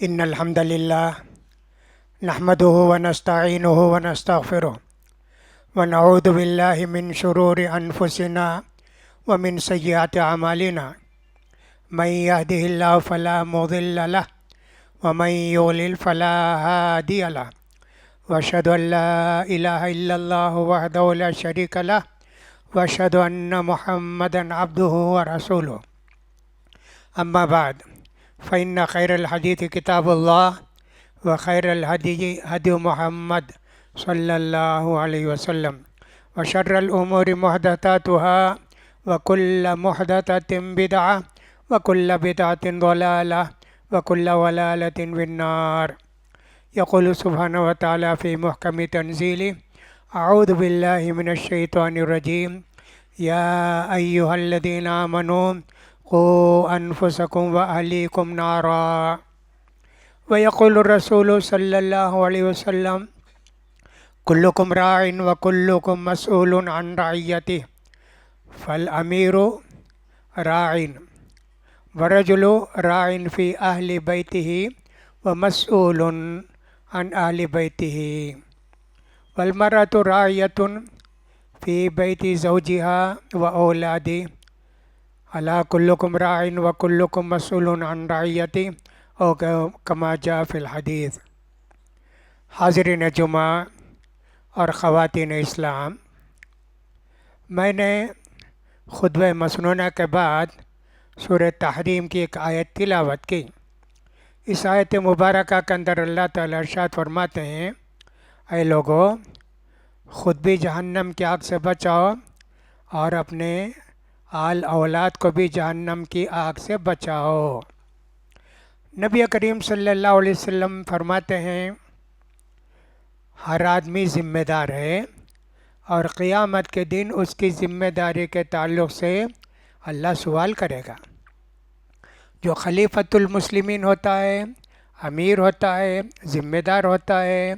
إن الحمد لله نحمده ونستعينه ونستغفره ونعوذ بالله من شرور أنفسنا ومن سيئات أعمالنا. من يهده الله فلا مضل له ومن يضلل فلا هادي له، وأشهد أن لا إله إلا الله وحده لا شريك له، وأشهد أن محمدا عبده ورسوله. أما بعد، فإن خير الحديث كتاب الله، وخير الهدي هدي محمد صلى الله عليه وسلم، وشر الأمور محدثاتها، وكل محدثة بدعة، وكل بدعة ضلالة، وكل ضلالة في النار. يقول سبحانه وتعالى في محكم تنزيله: أعوذ بالله من الشيطان الرجيم. يا أيها الذين آمنوا قوا أنفسكم وأهليكم نارا. ويقول الرسول صلى الله عليه وسلم: كلكم راع وكلكم مسؤول عن رعيته، فالأمير راع، ورجل راع في أهل بيته ومسؤول عن أهل بيته، والمرأة راعية في بيت زوجها وأولاده، ألا كلكم راع وكلكم مسؤول عن رعيته، او كما جاء فی الحدیث. حاضرین جمعہ اور خواتین اسلام، میں نے خطبہ مسنونہ کے بعد سورہ تحریم کی ایک آیت تلاوت کی. اس آیت مبارکہ کے اندر اللہ تعالیٰ ارشاد فرماتے ہیں: اے لوگو، خود بھی جہنم کی آگ سے بچاؤ اور اپنے آل اولاد کو بھی جہنم کی آگ سے بچاؤ. نبی کریم صلی اللہ علیہ وسلم فرماتے ہیں ہر آدمی ذمہ دار ہے، اور قیامت کے دن اس کی ذمہ داری کے تعلق سے اللہ سوال کرے گا. جو خلیفۃ المسلمین ہوتا ہے، امیر ہوتا ہے، ذمہ دار ہوتا ہے،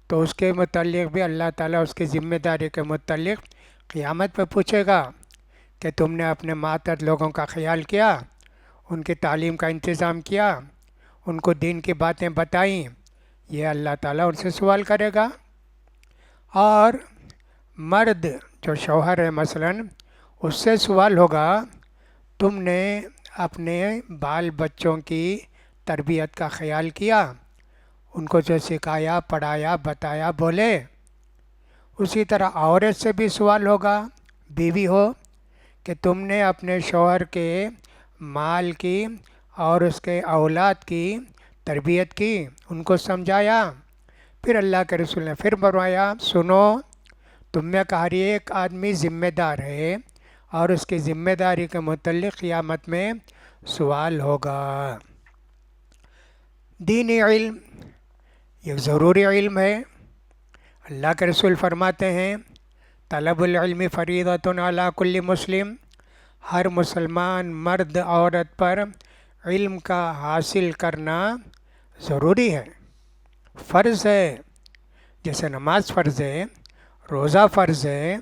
تو اس کے متعلق بھی اللہ تعالیٰ اس کی ذمہ داری کے متعلق قیامت پہ پوچھے گا کہ تم نے اپنے ماتحت لوگوں کا خیال کیا، ان کی تعلیم کا انتظام کیا، ان کو دین کی باتیں بتائیں. یہ اللہ تعالیٰ ان سے سوال کرے گا. اور مرد جو شوہر ہے مثلاً، اس سے سوال ہوگا تم نے اپنے بال بچوں کی تربیت کا خیال کیا، ان کو جو سکھایا، پڑھایا، بتایا، بولے. اسی طرح عورت سے بھی سوال ہوگا، بیوی ہو، کہ تم نے اپنے شوہر کے مال کی اور اس کے اولاد کی تربیت کی، ان کو سمجھایا. پھر اللہ کے رسول نے پھر فرمایا سنو، تم میں کا ہر ایک آدمی ذمہ دار ہے، اور اس کی ذمہ داری کے متعلق قیامت میں سوال ہوگا. دینی علم یہ ضروری علم ہے. اللہ کے رسول فرماتے ہیں طلب العلم فریضۃ علی کل مسلم، ہر مسلمان مرد عورت پر علم کا حاصل کرنا ضروری ہے، فرض ہے. جیسے نماز فرض ہے، روزہ فرض ہے،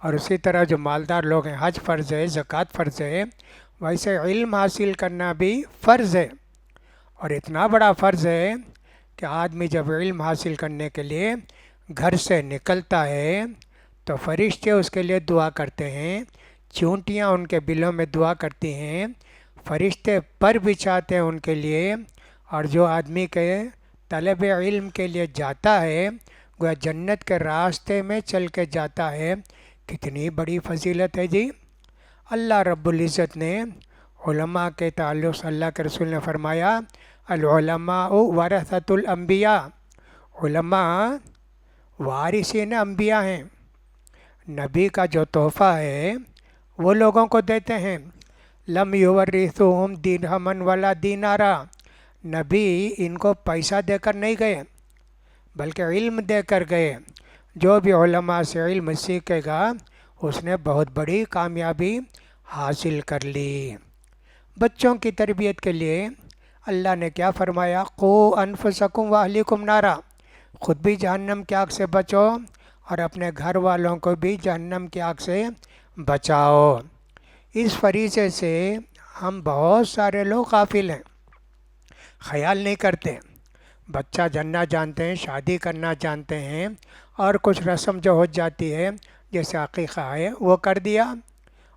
اور اسی طرح جو مالدار لوگ ہیں حج فرض ہے، زکوٰۃ فرض ہے، ویسے علم حاصل کرنا بھی فرض ہے. اور اتنا بڑا فرض ہے کہ آدمی جب علم حاصل کرنے کے لیے گھر سے نکلتا ہے تو فرشتے اس کے لیے دعا کرتے ہیں، چونٹیاں ان کے بلوں میں دعا کرتی ہیں، فرشتے پر بچھاتے ہیں ان کے لیے. اور جو آدمی کے طلب علم کے لیے جاتا ہے گویا جنت کے راستے میں چل کے جاتا ہے. کتنی بڑی فضیلت ہے جی. اللہ رب العزت نے علماء کے تعلق سے اللہ کے رسول نے فرمایا العلماء ورثۃ الانبیاء، علماء وارثین انبیاء ہیں. نبی کا جو تحفہ ہے وہ لوگوں کو دیتے ہیں. لم یورثوہم درہما ولا دینارا، نبی ان کو پیسہ دے کر نہیں گئے بلکہ علم دے کر گئے. جو بھی علماء سے علم سیکھے گا اس نے بہت بڑی کامیابی حاصل کر لی. بچوں کی تربیت کے لیے اللہ نے کیا فرمایا؟ قوا انفسکم واہلیکم نارا، خود بھی جہنم کی آگ سے بچو اور اپنے گھر والوں کو بھی جہنم کی آگ سے بچاؤ. اس فریضے سے ہم بہت سارے لوگ غافل ہیں. خیال نہیں کرتے. بچہ جننا جانتے ہیں، شادی کرنا جانتے ہیں، اور کچھ رسم جو ہو جاتی ہے جیسے عقیقہ ہے وہ کر دیا،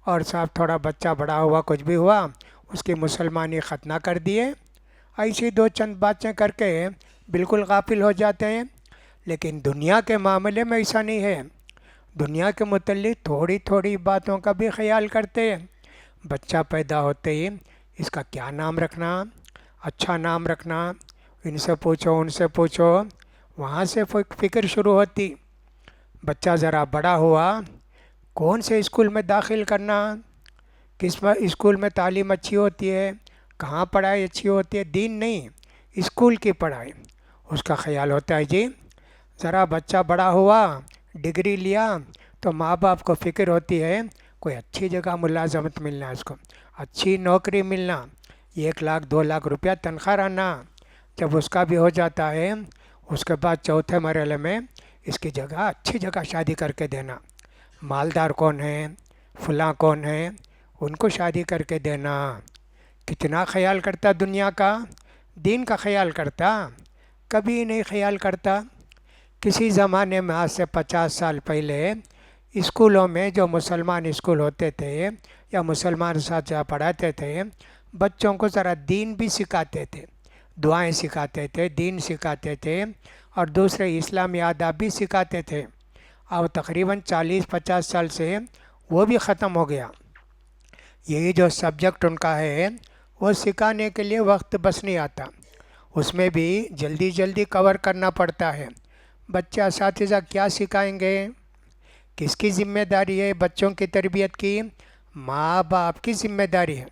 اور صاحب تھوڑا بچہ بڑا ہوا کچھ بھی ہوا اس کی مسلمانی ختنہ کر دیے. ایسی دو چند باتیں کر کے بالکل غافل ہو جاتے ہیں. لیکن دنیا کے معاملے میں ایسا نہیں ہے. دنیا کے متعلق تھوڑی تھوڑی باتوں کا بھی خیال کرتے ہیں. بچہ پیدا ہوتے ہی اس کا کیا نام رکھنا، اچھا نام رکھنا، ان سے پوچھو ان سے پوچھو، وہاں سے فکر شروع ہوتی. بچہ ذرا بڑا ہوا، کون سے اسکول میں داخل کرنا، کس اسکول میں تعلیم اچھی ہوتی ہے، کہاں پڑھائی اچھی ہوتی ہے، دین نہیں اسکول کی پڑھائی، اس کا خیال ہوتا ہے. جی ذرا بچہ بڑا ہوا، ڈگری لیا، تو ماں باپ کو فکر ہوتی ہے کوئی اچھی جگہ ملازمت ملنا، اس کو اچھی نوکری ملنا، 1 لاکھ 2 لاکھ روپیہ تنخواہ رہنا. جب اس کا بھی ہو جاتا ہے اس کے بعد چوتھے مرحلے میں اس کی جگہ اچھی جگہ شادی کر کے دینا. مالدار کون ہے، فلاں کون ہے، ان کو شادی کر کے دینا. کتنا خیال کرتا دنیا کا، دین کا خیال کرتا کبھی نہیں خیال کرتا. کسی زمانے میں آج سے 50 سال پہلے اسکولوں میں جو مسلمان اسکول ہوتے تھے یا مسلمان اساتذہ پڑھاتے تھے بچوں کو ذرا دین بھی سکھاتے تھے، دعائیں سکھاتے تھے، دین سکھاتے تھے، اور دوسرے اسلامی آداب بھی سکھاتے تھے. اب تقریباً 40-50 سال سے وہ بھی ختم ہو گیا. یہی جو سبجیکٹ ان کا ہے وہ سکھانے کے لیے وقت بس نہیں آتا، اس میں بھی جلدی جلدی کور کرنا پڑتا ہے. بچہ اساتذہ کیا سکھائیں گے، کس کی ذمہ داری ہے بچوں کی تربیت کی؟ ماں باپ کی ذمہ داری ہے.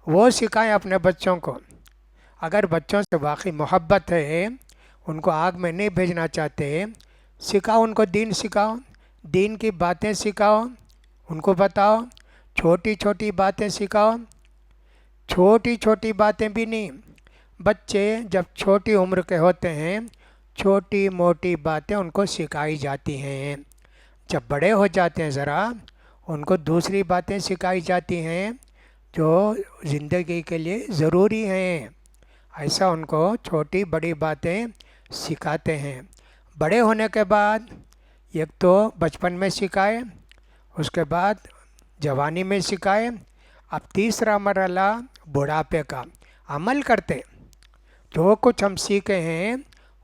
وہ سکھائیں اپنے بچوں کو. اگر بچوں سے واقعی محبت ہے، ان کو آگ میں نہیں بھیجنا چاہتے، سکھاؤ، ان کو دین سکھاؤ، دین کی باتیں سکھاؤ، ان کو بتاؤ، چھوٹی چھوٹی باتیں سکھاؤ. چھوٹی چھوٹی باتیں بھی نہیں، بچے جب چھوٹی عمر کے ہوتے ہیں چھوٹی موٹی باتیں ان کو سکھائی جاتی ہیں. جب بڑے ہو جاتے ہیں ذرا ان کو دوسری باتیں سکھائی جاتی ہیں جو زندگی کے لیے ضروری ہیں. ایسا ان کو چھوٹی بڑی باتیں سکھاتے ہیں. بڑے ہونے کے بعد ایک تو بچپن میں سکھائے، اس کے بعد جوانی میں سکھائے، اب تیسرا مرحلہ بڑھاپے کا. عمل کرتے، جو کچھ ہم سیکھے ہیں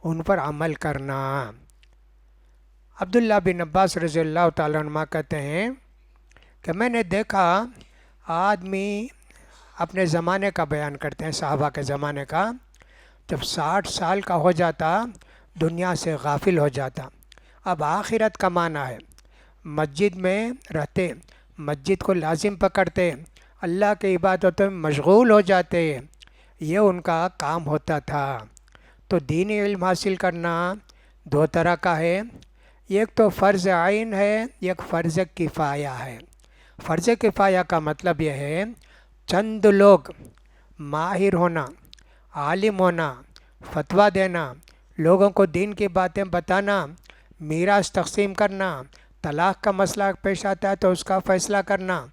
ان پر عمل کرنا. عبداللہ بن عباس رضی اللہ تعالیٰ عنہ کہتے ہیں کہ میں نے دیکھا آدمی اپنے زمانے کا بیان کرتے ہیں، صحابہ کے زمانے کا، جب 60 سال کا ہو جاتا دنیا سے غافل ہو جاتا. اب آخرت کا معنی ہے مسجد میں رہتے، مسجد کو لازم پکڑتے، اللہ کی عبادتوں میں مشغول ہو جاتے، یہ ان کا کام ہوتا تھا. تو دینی علم حاصل کرنا 2 طرح کا ہے، ایک تو فرض عین ہے، ایک فرض کفایہ ہے. فرض کفایہ کا مطلب یہ ہے چند لوگ ماہر ہونا، عالم ہونا، فتویٰ دینا، لوگوں کو دین کی باتیں بتانا، میراث تقسیم کرنا، طلاق کا مسئلہ پیش آتا ہے تو اس کا فیصلہ کرنا،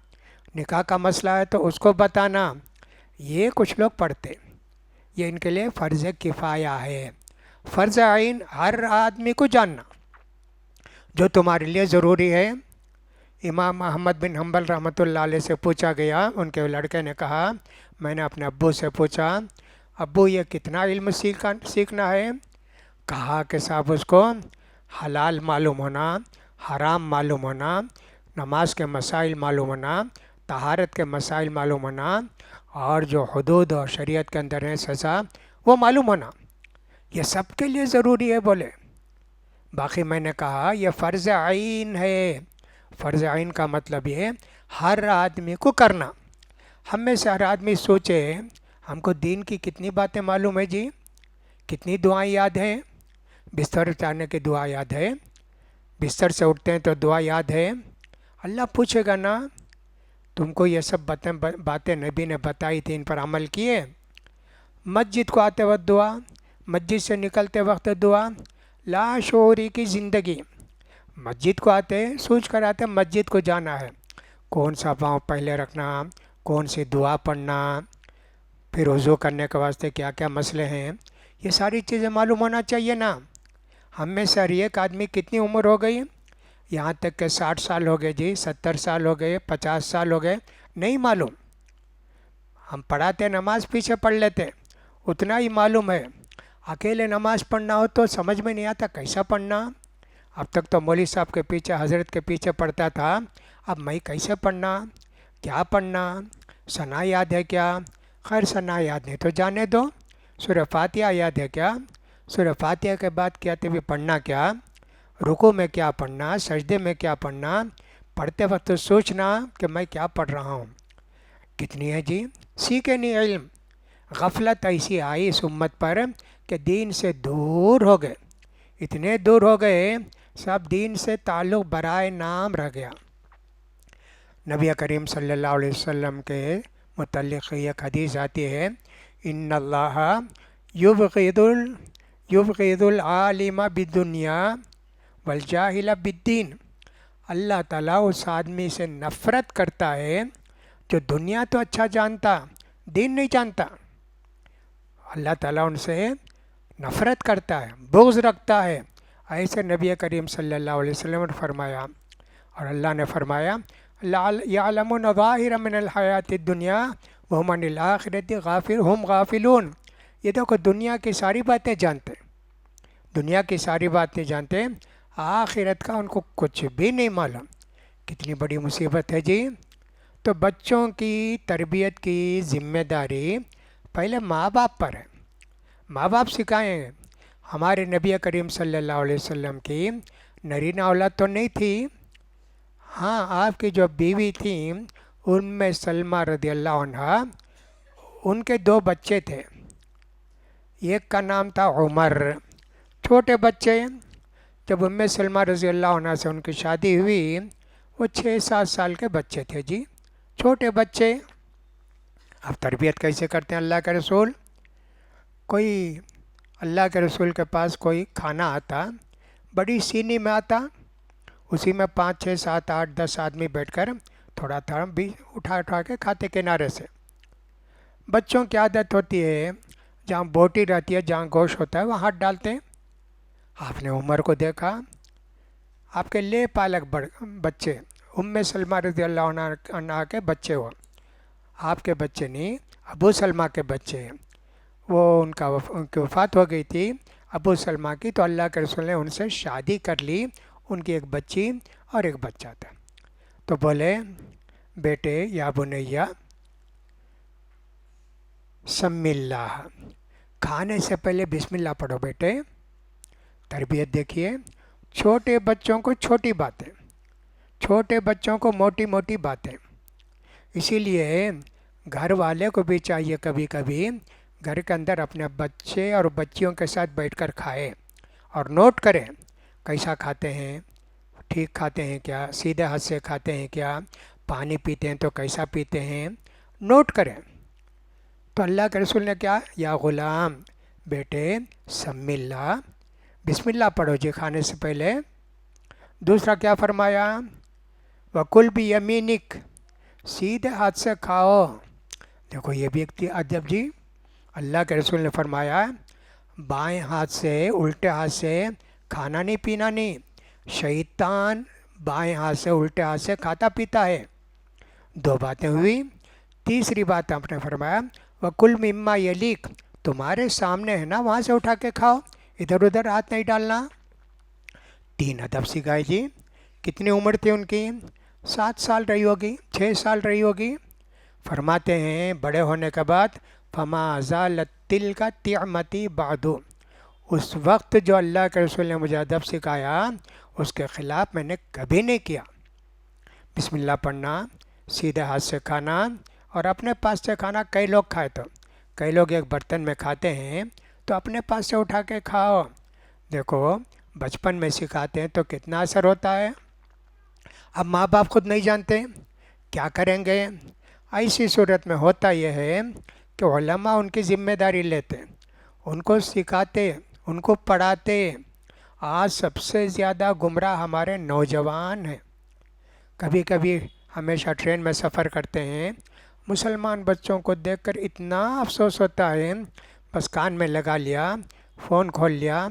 نکاح کا مسئلہ ہے تو اس کو بتانا، یہ کچھ لوگ پڑھتے، یہ ان کے لیے فرض کفایہ ہے. فرض عین ہر آدمی کو جاننا جو تمہارے لیے ضروری ہے. امام احمد بن حنبل رحمۃ اللہ علیہ سے پوچھا گیا، ان کے لڑکے نے کہا میں نے اپنے ابو سے پوچھا ابو یہ کتنا علم سیکھنا ہے؟ کہا کہ صاحب اس کو حلال معلوم ہونا، حرام معلوم ہونا، نماز کے مسائل معلوم ہونا، طہارت کے مسائل معلوم ہونا، اور جو حدود اور شریعت کے اندر ہیں سزا وہ معلوم ہونا، یہ سب کے لیے ضروری ہے. بولے باقی میں نے کہا یہ فرض عین ہے. فرض عین کا مطلب یہ ہر آدمی کو کرنا. ہم میں سے ہر آدمی سوچے ہم کو دین کی کتنی باتیں معلوم ہے جی، کتنی دعائیں یاد ہیں؟ بستر چڑھنے کی دعا یاد ہے، بستر سے اٹھتے ہیں تو دعا یاد ہے. اللہ پوچھے گا نا تم کو یہ سب باتیں نبی نے بتائی تھی، ان پر عمل کیے؟ مسجد کو آتے وقت دعا، مسجد سے نکلتے وقت دعا، لاشعوری کی زندگی. مسجد کو آتے سوچ کر آتے مسجد کو جانا ہے، کون سا پاؤں پہلے رکھنا، کون سی دعا پڑھنا، پھر وضو کرنے کے واسطے کیا کیا مسئلے ہیں، یہ ساری چیزیں معلوم ہونا چاہیے نا۔ ہم میں سے ہر ایک آدمی کتنی عمر ہو گئی، یہاں تک کہ 60 سال ہو گئے جی، 70 سال ہو گئے، 50 سال ہو گئے، نہیں معلوم۔ ہم پڑھاتے نماز پیچھے پڑھ لیتے، اتنا ہی معلوم ہے۔ اکیلے نماز پڑھنا ہو تو سمجھ میں نہیں آتا کیسا پڑھنا۔ اب تک تو مولوی صاحب کے پیچھے، حضرت کے پیچھے پڑھتا تھا، اب میں کیسے پڑھنا، کیا پڑھنا، ثنا یاد ہے کیا؟ خیر ثنا یاد نہیں تو جانے دو۔ سورہ فاتحہ یاد ہے کیا؟ سورہ فاتحہ کے بعد کیا بھی پڑھنا کیا، رکوع میں کیا پڑھنا، سجدے میں کیا پڑھنا، پڑھتے وقت سوچنا کہ میں کیا پڑھ رہا ہوں۔ کتنی ہے جی، سیکھے نہیں علم۔ غفلت ایسی آئی اس امت پر کہ دین سے دور ہو گئے، اتنے دور ہو گئے سب دین سے تعلق برائے نام رہ گیا۔ نبی کریم صلی اللہ علیہ وسلم کے متعلق ایک حدیث آتی ہے، ان اللہ یبغض العالم بالدنیا والجاہل بالدین۔ اللہ تعالیٰ اس آدمی سے نفرت کرتا ہے جو دنیا تو اچھا جانتا، دین نہیں جانتا۔ اللہ تعالیٰ ان سے نفرت کرتا ہے، بغض رکھتا ہے۔ ایسے نبی کریم صلی اللہ علیہ وسلم نے فرمایا، اور اللہ نے فرمایا یعلمون ظاہرا من الحیات الدنیا وہم عن الآخرۃ ہم غافلون۔ یہ دیکھو دنیا کی ساری باتیں جانتے، دنیا کی ساری باتیں جانتے، آخرت کا ان کو کچھ بھی نہیں معلوم۔ کتنی بڑی مصیبت ہے جی۔ تو بچوں کی تربیت کی ذمہ داری پہلے ماں باپ پر ہے، ماں باپ سکھائیں۔ ہمارے نبی کریم صلی اللہ علیہ وسلم کی نرینہ اولاد تو نہیں تھی، ہاں آپ کی جو بیوی تھیں سلمہ رضی اللہ عنہ، ان کے 2 بچے تھے، ایک کا نام تھا عمر، چھوٹے بچے۔ جب سلمہ رضی اللہ عنہ سے ان کی شادی ہوئی، وہ 6-7 سال کے بچے تھے جی، چھوٹے بچے۔ اب تربیت کیسے کرتے ہیں اللہ کے رسول؟ کوئی اللہ کے رسول کے پاس کوئی کھانا آتا، بڑی سینی میں آتا، اسی میں 5 6 7 8 10 آدمی بیٹھ کر تھوڑا تھوڑا بھی اٹھا کے کھاتے کنارے سے۔ بچوں کی عادت ہوتی ہے جہاں بوٹی رہتی ہے، جہاں گوشت ہوتا ہے وہاں ہاتھ ڈالتے ہیں۔ آپ نے عمر کو دیکھا، آپ کے لے پالک بچے، سلمہ رضی اللہ عنہ کے بچے، ہو آپ کے بچے نہیں، ابو سلمہ کے بچے ہیں۔ وہ ان کی وفات ہو گئی تھی ابو سلمہ کی، تو اللہ کے رسول نے ان سے شادی کر لی، ان کی ایک بچی اور ایک بچہ تھا۔ تو بولے بیٹے یا بنیا سمی اللہ، کھانے سے پہلے بسم اللہ پڑھو بیٹے۔ تربیت دیکھیے، چھوٹے بچوں کو چھوٹی باتیں، چھوٹے بچوں کو موٹی موٹی باتیں۔ اسی لیے گھر والے کو بھی چاہیے کبھی کبھی گھر کے اندر اپنے بچے اور بچیوں کے ساتھ بیٹھ کر کھائے اور نوٹ کریں کیسا کھاتے ہیں، ٹھیک کھاتے ہیں کیا، سیدھے ہاتھ سے کھاتے ہیں کیا، پانی پیتے ہیں تو کیسا پیتے ہیں، نوٹ کریں۔ تو اللہ کے رسول نے کیا، یا غلام بیٹے سمی اللہ، بسم اللہ پڑھو جی کھانے سے پہلے۔ دوسرا کیا فرمایا، وَكُلْ بِيَمِينِكَ، سیدھے ہاتھ سے کھاؤ۔ دیکھو یہ بھی ایک ادب جی، اللہ کے رسول نے فرمایا بائیں ہاتھ سے، الٹے ہاتھ سے کھانا نہیں پینا نہیں، شیطان بائیں ہاتھ سے الٹے ہاتھ سے کھاتا پیتا ہے۔ 2 باتیں ہوئی۔ تیسری بات آپ نے فرمایا وَكُلْ مِمَّا يَلِيكَ، تمہارے سامنے ہے نا وہاں سے اٹھا کے کھاؤ، ادھر ادھر ہاتھ نہیں ڈالنا۔ 3 ادب سکھائے جی۔ کتنی عمر تھی ان کی؟ 7 سال رہی ہوگی، 6 سال رہی ہوگی۔ فرماتے ہیں بڑے ہونے کے بعد فَمَا زَالَتْ تِلْكَ طِعْمَتِي بَعْدُ، اس وقت جو اللہ کے رسول نے مجھے ادب سکھایا اس کے خلاف میں نے کبھی نہیں کیا۔ بسم اللہ پڑھنا، سیدھے ہاتھ سے کھانا، اور اپنے پاس سے کھانا۔ کئی لوگ کھائے تو کئی لوگ ایک برتن میں کھاتے ہیں تو اپنے پاس سے اٹھا کے کھاؤ۔ دیکھو بچپن میں سکھاتے ہیں تو کتنا اثر ہوتا ہے۔ اب ماں باپ خود نہیں جانتے کیا کریں گے، ایسی صورت میں ہوتا یہ ہے کہ علماء ان کی ذمہ داری لیتے، ان کو سکھاتے، ان کو پڑھاتے۔ آج سب سے زیادہ گمراہ ہمارے نوجوان ہیں۔ کبھی کبھی ہمیشہ ٹرین میں سفر کرتے ہیں، مسلمان بچوں کو دیکھ کر اتنا افسوس ہوتا ہے، بس کان میں لگا لیا، فون کھول لیا،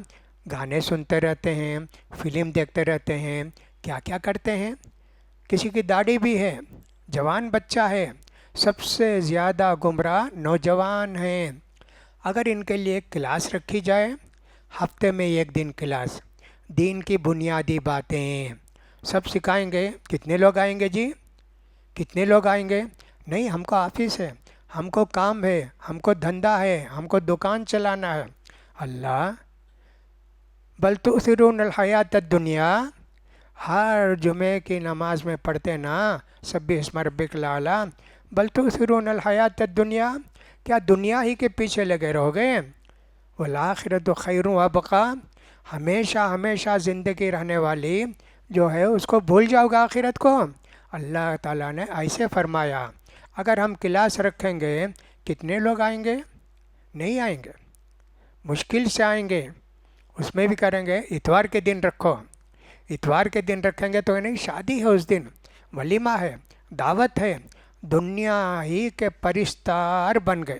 گانے سنتے رہتے ہیں، فلم دیکھتے رہتے ہیں، کیا کیا کرتے ہیں۔ کسی کی داڑھی بھی ہے، جوان بچہ ہے، سب سے زیادہ گمراہ نوجوان ہیں۔ اگر ان کے لیے ایک کلاس رکھی جائے، ہفتے میں ایک دن کلاس، دین کی بنیادی باتیں سب سکھائیں گے، کتنے لوگ آئیں گے جی؟ کتنے لوگ آئیں گے؟ نہیں، ہم کو آفس ہے، ہم کو کام ہے، ہم کو دھندا ہے، ہم کو دکان چلانا ہے۔ اللہ، بل تؤثرون الحیات الدنیا، ہر جمعے کی نماز میں پڑھتے نا، سبح اسم ربک الاعلیٰ، بل تؤثرون الحیات الدنیا، کیا دنیا ہی کے پیچھے لگے رہو گے؟ والآخرۃ خیر وابقیٰ، ہمیشہ ہمیشہ زندگی رہنے والی جو ہے اس کو بھول جاؤ گا آخرت کو؟ اللہ تعالیٰ نے ایسے فرمایا۔ اگر ہم کلاس رکھیں گے، کتنے لوگ آئیں گے؟ نہیں آئیں گے، مشکل سے آئیں گے۔ اس میں بھی کریں گے اتوار کے دن رکھو، اتوار کے دن رکھیں گے تو نہیں، شادی ہے اس دن، ولیمہ ہے، دعوت ہے، دنیا ہی کے پرستار بن گئے۔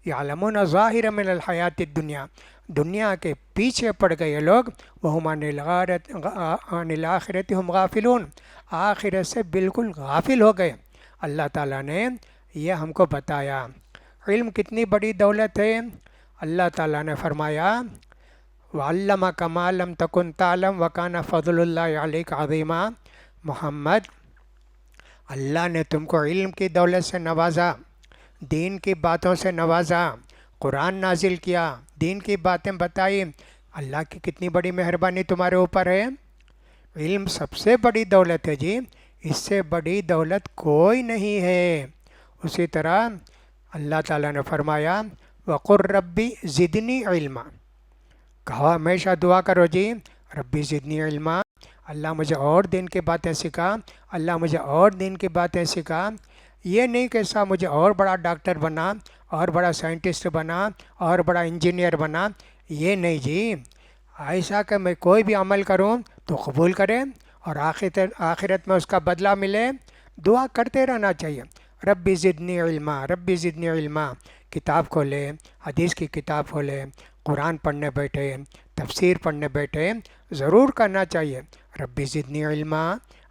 یعلمون ظاہرا من الحیات الدنیا، دنیا کے پیچھے پڑ گئے یہ لوگ، وہم عن الآخرۃ ہم غافلون، آخرت سے بالکل غافل ہو گئے۔ اللہ تعالیٰ نے یہ ہم کو بتایا۔ علم کتنی بڑی دولت ہے۔ اللہ تعالیٰ نے فرمایا وَعَلَّمَكَ مَا لَمْ تَكُنْ تَعْلَمْ وَكَانَ فَضْلُ اللَّهِ عَلَيْكَ عَظِيمًا۔ محمد، اللہ نے تم کو علم کی دولت سے نوازا، دین کی باتوں سے نوازا، قرآن نازل کیا، دین کی باتیں بتائی۔ اللہ کی کتنی بڑی مہربانی تمہارے اوپر ہے۔ علم سب سے بڑی دولت ہے جی، اس سے بڑی دولت کوئی نہیں ہے۔ اسی طرح اللہ تعالیٰ نے فرمایا وَقُلْ رَبِّ زِدْنِی عِلْمًا، کہو ہمیشہ دعا کرو جی، ربی زدنی علما، اللہ مجھے اور دین کی باتیں سکھا، اللہ مجھے اور دین کی باتیں سکھا۔ یہ نہیں کہ صاحب مجھے اور بڑا ڈاکٹر بنا، اور بڑا سائنٹسٹ بنا، اور بڑا انجینئر بنا، یہ نہیں جی۔ ایسا کہ میں کوئی بھی عمل کروں تو قبول کرے اور آخرت میں اس کا بدلہ ملے، دعا کرتے رہنا چاہیے۔ ربی زدنی علما، ربی زدنی علما، کتاب کھولے، حدیث کی کتاب کھولے، قرآن پڑھنے بیٹھے، تفسیر پڑھنے بیٹھے، ضرور کرنا چاہیے ربی زدنی علما،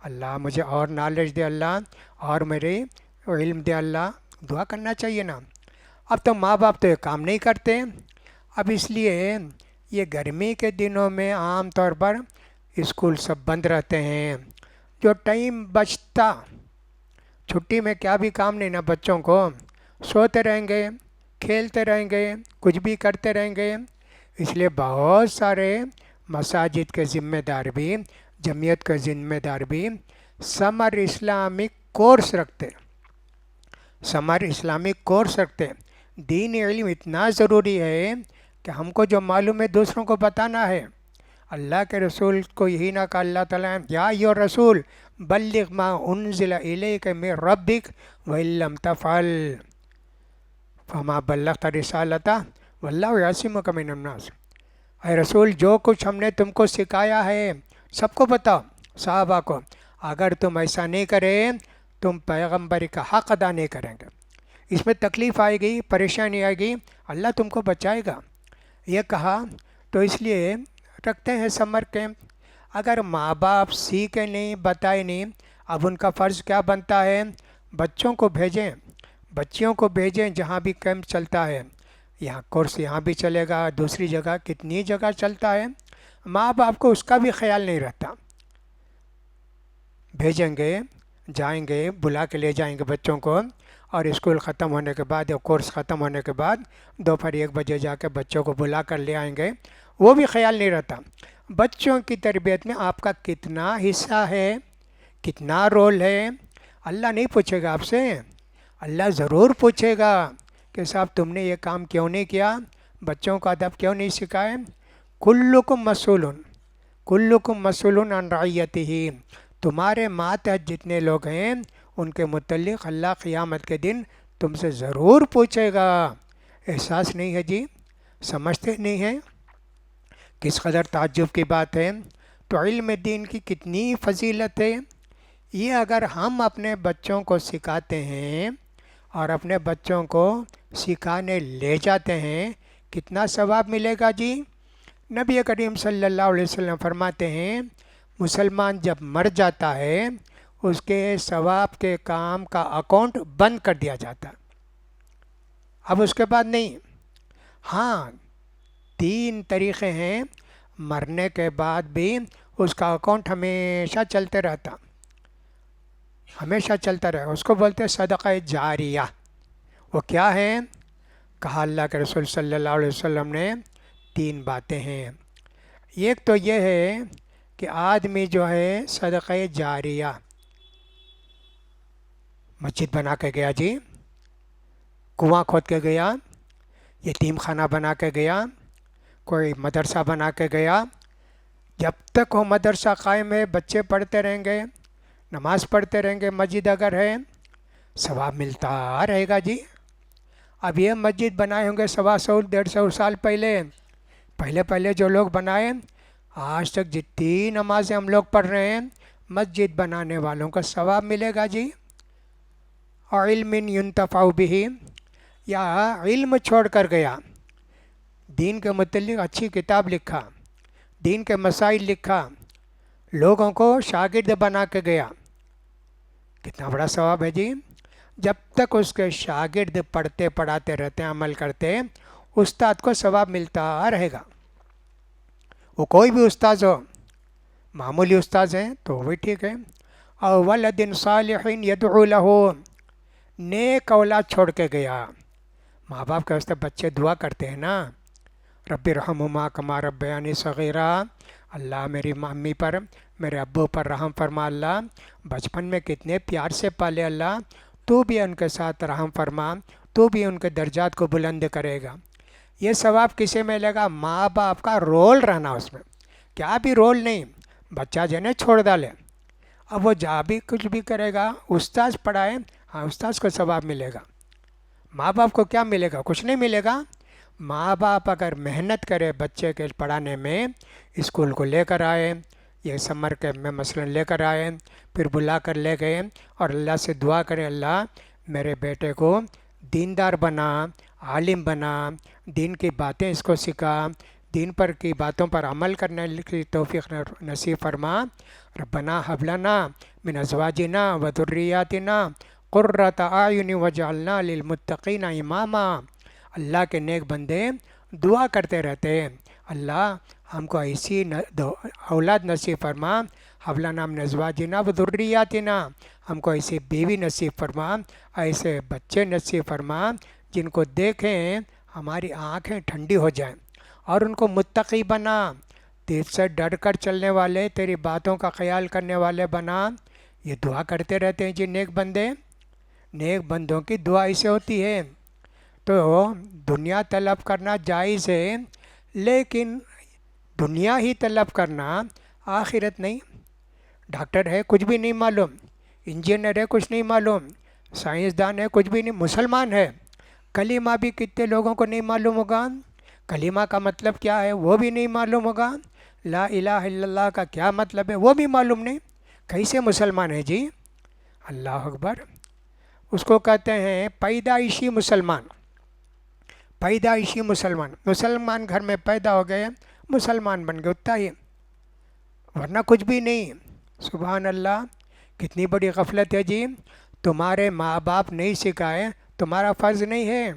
اللہ مجھے اور نالج دے اللہ، اور میرے علم دے اللہ، دعا کرنا چاہیے نا۔ اب تو ماں باپ تو یہ کام نہیں کرتے، اب اس لیے یہ گرمی کے دنوں میں عام طور پر اسکول سب بند رہتے ہیں۔ جو ٹائم بچتا، چھٹی میں کیا بھی کام نہیں نا بچوں کو، سوتے رہیں گے، کھیلتے رہیں گے، کچھ بھی کرتے رہیں گے۔ اس لیے بہت سارے مساجد کے ذمہ دار بھی، جمعیت کے ذمہ دار بھی سمر اسلامک کورس رکھتے، سمر اسلامک کورس رکھتے۔ دین علم اتنا ضروری ہے کہ ہم کو جو معلوم ہے دوسروں کو بتانا ہے۔ اللہ کے رسول کو یہی نہ کہا اللہ تعالیٰ یا ایھا رسول بلغ ما انزل الیک من ربک وان لم تفعل فما بلغت رسالتہ واللہ یعصمک من الناس۔ اے رسول، جو کچھ ہم نے تم کو سکھایا ہے سب کو بتاؤ، صحابہ کو، اگر تم ایسا نہیں کرے تم پیغمبری کا حق ادا نہیں کریں گے، اس میں تکلیف آئے گی، پریشانی آئے گی، اللہ تم کو بچائے گا۔ یہ کہا تو اس لیے رکھتے ہیں سمر کیمپ۔ اگر ماں باپ سیکھے نہیں، بتائے نہیں، اب ان کا فرض کیا بنتا ہے؟ بچوں کو بھیجیں، بچیوں کو بھیجیں جہاں بھی کیمپ چلتا ہے، یہاں کورس یہاں بھی چلے گا، دوسری جگہ کتنی جگہ چلتا ہے، ماں باپ کو اس کا بھی خیال نہیں رہتا۔ بھیجیں گے، جائیں گے، بلا کے لے جائیں گے بچوں کو، اور اسکول ختم ہونے کے بعد یا کورس ختم ہونے کے بعد دوپہر 1 بجے جا کے بچوں کو بلا کر لے آئیں گے، وہ بھی خیال نہیں رہتا۔ بچوں کی تربیت میں آپ کا کتنا حصہ ہے، کتنا رول ہے، اللہ نہیں پوچھے گا آپ سے، اللہ ضرور پوچھے گا کہ صاحب تم نے یہ کام کیوں نہیں کیا، بچوں کو ادب کیوں نہیں سکھائے۔ کلکم مسئول، کلکم مسئول عن رعیتہ، تمہارے ماتحت جتنے لوگ ہیں ان کے متعلق اللہ قیامت کے دن تم سے ضرور پوچھے گا۔ احساس نہیں ہے جی؟ سمجھتے نہیں ہیں؟ کس قدر تعجب کی بات ہے۔ تو علم دین کی کتنی فضیلت ہے، یہ اگر ہم اپنے بچوں کو سکھاتے ہیں اور اپنے بچوں کو سکھانے لے جاتے ہیں، کتنا ثواب ملے گا جی؟ نبی کریم صلی اللہ علیہ وسلم فرماتے ہیں مسلمان جب مر جاتا ہے اس کے ثواب کے کام کا اکاؤنٹ بند کر دیا جاتا، اب اس کے بعد نہیں۔ ہاں، 3 طریقے ہیں مرنے کے بعد بھی اس کا اکاؤنٹ ہمیشہ چلتے رہتا، ہمیشہ چلتا رہے، اس کو بولتے ہیں صدقہ جاریہ۔ وہ کیا ہے؟ کہا اللہ کے رسول صلی اللہ علیہ وسلم نے 3 باتیں ہیں۔ ایک تو یہ ہے کہ آدمی جو ہے صدقہ جاریہ مسجد بنا کے گیا جی، کنواں کھود کے گیا، یتیم خانہ بنا کے گیا، کوئی مدرسہ بنا کے گیا، جب تک وہ مدرسہ قائم ہے بچے پڑھتے رہیں گے، نماز پڑھتے رہیں گے، مسجد اگر ہے ثواب ملتا رہے گا جی۔ اب یہ مسجد بنائے ہوں گے 125 150 سال پہلے جو لوگ بنائے، آج تک جتنی نمازیں ہم لوگ پڑھ رہے ہیں مسجد بنانے والوں کا ثواب ملے گا جی۔ اور علم ينتفع به، یا علم چھوڑ کر گیا، دین کے متعلق اچھی کتاب لکھا، دین کے مسائل لکھا، لوگوں کو شاگرد بنا کے گیا، کتنا بڑا ثواب ہے جی۔ جب تک اس کے شاگرد پڑھتے پڑھاتے رہتے ہیں، عمل کرتے، استاد کو ثواب ملتا رہے گا۔ وہ کوئی بھی استاذ ہو، معمولی استاذ ہیں تو وہ بھی ٹھیک ہے۔ اور ولد صالح یدعو لہ، نیک اولاد چھوڑ کے گیا، ماں باپ کے واسطے بچے دعا کرتے ہیں نا، رب ارحمہما کما ربیانی صغیرا، اللہ میری امی پر، میرے ابو پر رحم فرما، اللہ بچپن میں کتنے پیار سے پالے، اللہ تو بھی ان کے ساتھ رحم فرما، تو بھی ان کے درجات کو بلند کرے گا۔ یہ ثواب کسے ملے گا؟ ماں باپ کا رول رہنا اس میں، کیا بھی رول نہیں، بچہ جو ہے چھوڑ ڈالے، اب وہ جا بھی کچھ بھی کرے گا، استاذ پڑھائے، ہاں استاذ کو ثواب ملے گا، ماں باپ کو کیا ملے گا؟ کچھ نہیں ملے گا۔ ماں باپ اگر محنت کرے بچے کے پڑھانے میں، اسکول کو لے کر آئے، یہ سمر کیمپ میں مثلا لے کر آئے، پھر بلا کر لے گئے اور اللہ سے دعا کرے، اللہ میرے بیٹے کو دیندار بنا، عالم بنا، دین کی باتیں اس کو سکھا، دین پر کی باتوں پر عمل کرنے کی توفیق نصیب فرما، ربنا حب لنا من ازواجنا و ذریاتنا قرۃ اعین واجعلنا للمتقین اماما۔ اللہ کے نیک بندے دعا کرتے رہتے ہیں، اللہ ہم کو ایسی اولاد نصیب فرما، حب لنا من ازواجنا و ذریاتنا، ہم کو ایسی بیوی نصیب فرما، ایسے بچے نصیب فرما جن کو دیکھیں ہماری آنکھیں ٹھنڈی ہو جائیں، اور ان کو متقی بنا، تجھ سے ڈر کر چلنے والے، تیری باتوں کا خیال کرنے والے بنا۔ یہ دعا کرتے رہتے ہیں جی نیک بندے، نیک بندوں کی دعا ایسے ہوتی ہے۔ تو دنیا طلب کرنا جائز ہے، لیکن دنیا ہی طلب کرنا، آخرت نہیں۔ ڈاکٹر ہے کچھ بھی نہیں معلوم، انجینئر ہے کچھ نہیں معلوم، سائنسدان ہے کچھ بھی نہیں، مسلمان ہے، کلمہ بھی کتنے لوگوں کو نہیں معلوم ہوگا، کلمہ کا مطلب کیا ہے وہ بھی نہیں معلوم ہوگا، لا الہ الا اللہ کا کیا مطلب ہے وہ بھی معلوم نہیں، کیسے مسلمان ہے جی؟ اللہ اکبر۔ اس کو کہتے ہیں پیدائشی مسلمان، پیدائشی مسلمان، مسلمان گھر میں پیدا ہو گئے، مسلمان بن گئے، اتنا ہی، ورنہ کچھ بھی نہیں۔ سبحان اللہ، کتنی بڑی غفلت ہے جی۔ تمہارے ماں باپ نہیں سکھائے، تمہارا فرض نہیں ہے،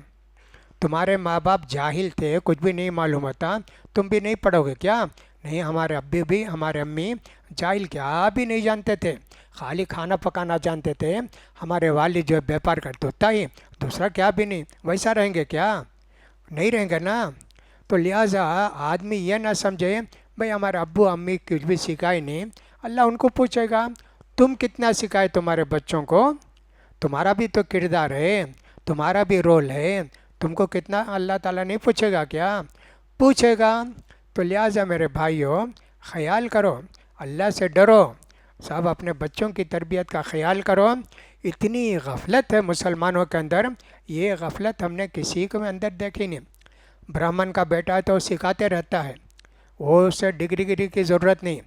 تمہارے ماں باپ جاہل تھے، کچھ بھی نہیں معلوم ہوتا، تم بھی نہیں پڑھو گے کیا؟ نہیں، ہمارے ابی بھی، ہمارے امی جاہل کیا بھی نہیں جانتے تھے، خالی کھانا پکانا جانتے تھے، ہمارے والد جو ہے بیپار کرتے ہوتا ہی، دوسرا کیا بھی نہیں، ویسا رہیں گے کیا؟ نہیں رہیں گے نا۔ تو لہٰذا آدمی یہ نہ سمجھے بھئی ہمارے ابو امی کچھ بھی سکھائے نہیں، اللہ ان کو پوچھے گا تم کتنا سکھائے تمہارے بچوں کو، تمہارا بھی تو کردار ہے، تمہارا بھی رول ہے، تم کو کتنا اللہ تعالیٰ نہیں پوچھے گا کیا؟ پوچھے گا۔ تو لہٰذا میرے بھائیوں خیال کرو، اللہ سے ڈرو، سب اپنے بچوں کی تربیت کا خیال کرو۔ اتنی غفلت ہے مسلمانوں کے اندر، یہ غفلت ہم نے کسی کے اندر دیکھی نہیں۔ برہمن کا بیٹا ہے تو سکھاتے رہتا ہے، وہ اسے ڈگری کی ضرورت نہیں،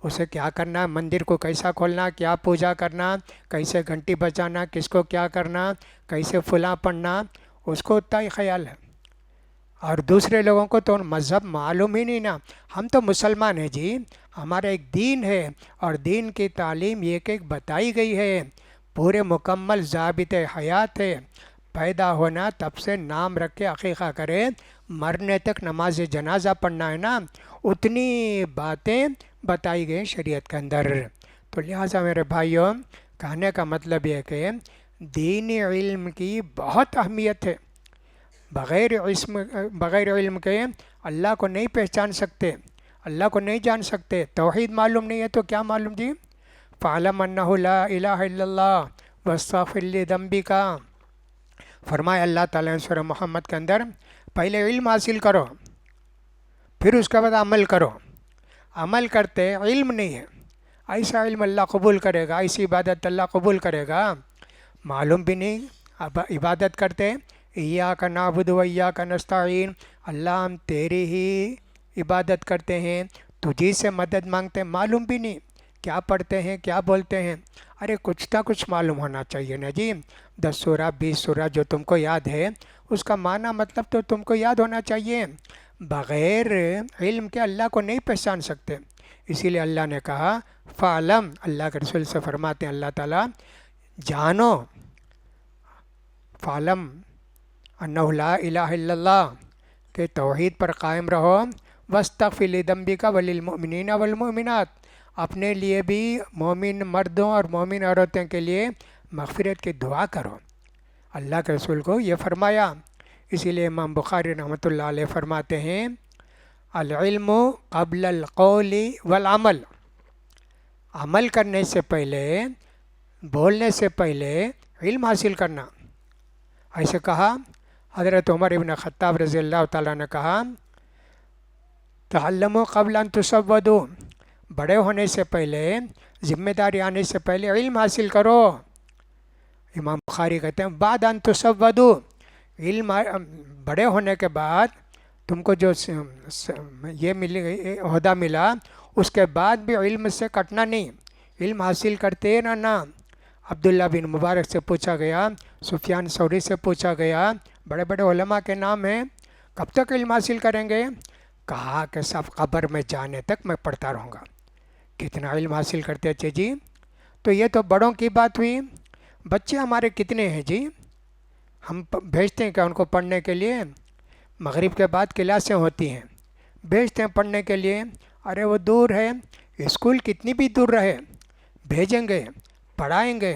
اسے کیا کرنا، مندر کو کیسا کھولنا، کیا پوجا کرنا، کیسے گھنٹی بجانا، کس کو کیا کرنا، کیسے فلاں پڑھنا، اس کو اتنا ہی خیال ہے۔ اور دوسرے لوگوں کو تو مذہب معلوم ہی نہیں نا۔ ہم تو مسلمان ہیں جی، ہمارا ایک دین ہے، اور دین کی تعلیم ایک ایک بتائی گئی ہے، پورے مکمل ضابط حیات ہے۔ پیدا ہونا تب سے نام رکھ کے عقیقہ کرے، مرنے تک نماز جنازہ پڑھنا ہے نا، اتنی باتیں بتائی گئی شریعت کے اندر۔ تو لہٰذا میرے بھائیوں، کہنے کا مطلب یہ ہے کہ دینی علم کی بہت اہمیت ہے۔ بغیر علم کے اللہ کو نہیں پہچان سکتے، اللہ کو نہیں جان سکتے۔ توحید معلوم نہیں ہے تو کیا معلوم جی؟ فَعْلَمْ أَنَّهُ لَا إِلَهَ إِلَّا اللَّهُ وَاسْتَغْفِرْ لِذَنبِكَ۔ فرمایا اللہ تعالیٰ نے سورہ محمد کے اندر، پہلے علم حاصل کرو، پھر اس کے بعد عمل کرو۔ عمل کرتے علم نہیں ہے، ایسا علم اللہ قبول کرے گا، ایسی عبادت اللہ قبول کرے گا؟ معلوم بھی نہیں، اب عبادت کرتے ایاک نعبد و ایاک نستعین، اللہ ہم تیری ہی عبادت کرتے ہیں، تجھی سے مدد مانگتے ہیں، معلوم بھی نہیں کیا پڑھتے ہیں کیا بولتے ہیں۔ ارے کچھ نہ کچھ معلوم ہونا چاہیے نا جی، 10 سورہ 20 سورہ جو تم کو یاد ہے اس کا معنی مطلب تو تم کو یاد ہونا چاہیے۔ بغیر علم کے اللہ کو نہیں پہچان سکتے، اسی لیے اللہ نے کہا فعلم، اللہ کے رسول سے فرماتے ہیں اللہ تعالیٰ جانو، فعلم انہ لا الہ الا اللہ، کہ توحید پر قائم رہو، واستغفر لذنبک وللمؤمنین والمؤمنات، اپنے لیے بھی مومن مردوں اور مومن عورتوں کے لیے مغفرت کی دعا کرو۔ اللہ کے رسول کو یہ فرمایا، اسی لیے امام بخاری رحمۃ اللہ علیہ فرماتے ہیں العلم قبل القول والعمل، عمل کرنے سے پہلے، بولنے سے پہلے علم حاصل کرنا۔ ایسے کہا حضرت عمر ابن خطاب رضی اللہ تعالیٰ نے کہا تعلموا قبل ان تسودوا، بڑے ہونے سے پہلے، ذمہ داری آنے سے پہلے علم حاصل کرو۔ امام بخاری کہتے ہیں بعد ان تسودوا، علم بڑے ہونے کے بعد تم کو جو یہ عہدہ ملا، اس کے بعد بھی علم سے کٹنا نہیں، علم حاصل کرتے رہنا۔ عبداللہ بن مبارک سے پوچھا گیا، سفیان ثوری سے پوچھا گیا، بڑے بڑے علماء کے نام ہیں، کب تک علم حاصل کریں گے؟ کہا کہ سب قبر میں جانے تک میں پڑھتا رہوں گا۔ کتنا علم حاصل کرتے تھے جی؟ تو یہ تو بڑوں کی بات ہوئی، بچے ہمارے کتنے ہیں جی؟ ہم بھیجتے ہیں کہ ان کو پڑھنے کے لیے، مغرب کے بعد کلاسیں ہوتی ہیں، بھیجتے ہیں پڑھنے کے لیے، ارے وہ دور ہے، اسکول کتنی بھی دور رہے بھیجیں گے، پڑھائیں گے۔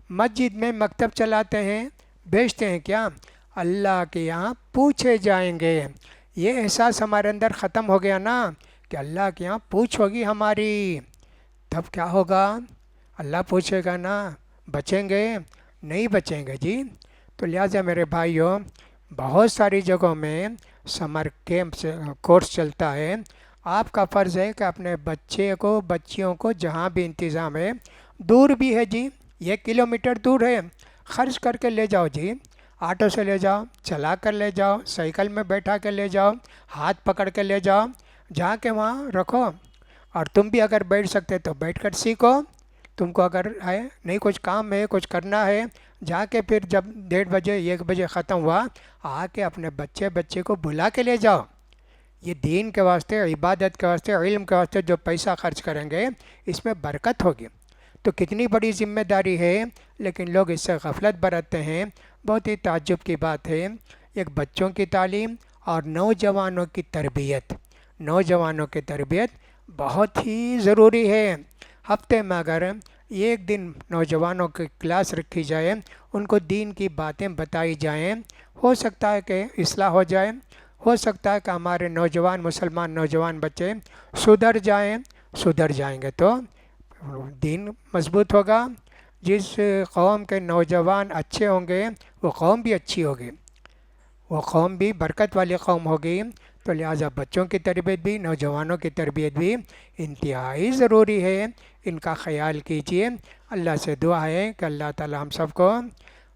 مسجد میں مکتب چلاتے ہیں، بھیجتے ہیں کیا؟ اللہ کے یہاں پوچھے جائیں گے۔ یہ احساس ہمارے اندر ختم ہو گیا نا کہ اللہ کے یہاں پوچھ ہوگی ہماری، تب کیا ہوگا؟ اللہ پوچھے گا نا، بچیں گے؟ نہیں بچیں گے جی۔ تو لہٰذا میرے بھائیوں، بہت ساری جگہوں میں سمر کیمپ سے کورس چلتا ہے، آپ کا فرض ہے کہ اپنے بچے کو بچیوں کو جہاں بھی انتظام ہے، دور بھی ہے جی، 1 کلومیٹر دور ہے، خرچ کر کے لے جاؤ جی، آٹو سے لے جاؤ، چلا کر لے جاؤ، سائیکل میں بیٹھا کے لے جاؤ، ہاتھ پکڑ کے لے جاؤ، جا کے وہاں رکھو، اور تم بھی اگر بیٹھ سکتے تو بیٹھ کر سیکھو، تم کو اگر ہے نہیں کچھ کام ہے کچھ کرنا ہے، جا کے پھر جب 1:30 بجے 1 بجے ختم ہوا، آ کے اپنے بچے کو بلا کے لے جاؤ۔ یہ دین کے واسطے، عبادت کے واسطے، علم کے واسطے جو پیسہ خرچ کریں گے، اس میں برکت ہوگی۔ تو کتنی بڑی ذمہ داری ہے، لیکن لوگ اس سے غفلت برتتے ہیں۔ بہت ہی تعجب کی بات ہے، ایک بچوں کی تعلیم اور نوجوانوں کی تربیت، نوجوانوں کی تربیت بہت ہی ضروری ہے۔ ہفتے میں اگر 1 دن نوجوانوں کی کلاس رکھی جائے، ان کو دین کی باتیں بتائی جائیں، ہو سکتا ہے کہ اصلاح ہو جائے، ہو سکتا ہے کہ ہمارے نوجوان مسلمان نوجوان بچے سدھر جائیں گے تو دین مضبوط ہوگا۔ جس قوم کے نوجوان اچھے ہوں گے، وہ قوم بھی اچھی ہوگی، وہ قوم بھی برکت والی قوم ہوگی۔ تو لہٰذا بچوں کی تربیت بھی، نوجوانوں کی تربیت بھی انتہائی ضروری ہے، ان کا خیال کیجیے۔ اللہ سے دعا ہے کہ اللہ تعالی ہم سب کو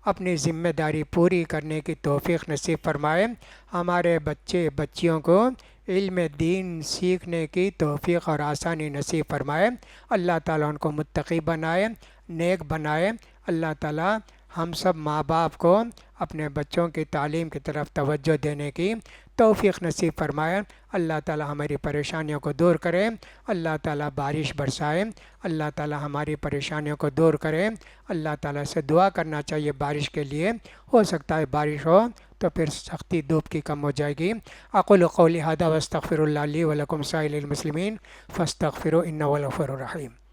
اپنی ذمہ داری پوری کرنے کی توفیق نصیب فرمائے، ہمارے بچے بچیوں کو علم دین سیکھنے کی توفیق اور آسانی نصیب فرمائے۔ اللہ تعالیٰ ان کو متقی بنائے، نیک بنائے۔ اللہ تعالیٰ ہم سب ماں باپ کو اپنے بچوں کی تعلیم کی طرف توجہ دینے کی توفیق نصیب فرمائے۔ اللہ تعالیٰ ہماری پریشانیوں کو دور کرے۔ اللہ تعالیٰ بارش برسائے۔ اللہ تعالیٰ ہماری پریشانیوں کو دور کرے۔ اللہ تعالیٰ سے دعا کرنا چاہیے بارش کے لیے، ہو سکتا ہے بارش ہو تو پھر سختی دھوپ کی کم ہو جائے گی۔ اقول قولی ھذا واستغفر اللہ لی ولکم سائر المسلمین فاستغفروا انہ هو الغفور الرحیم۔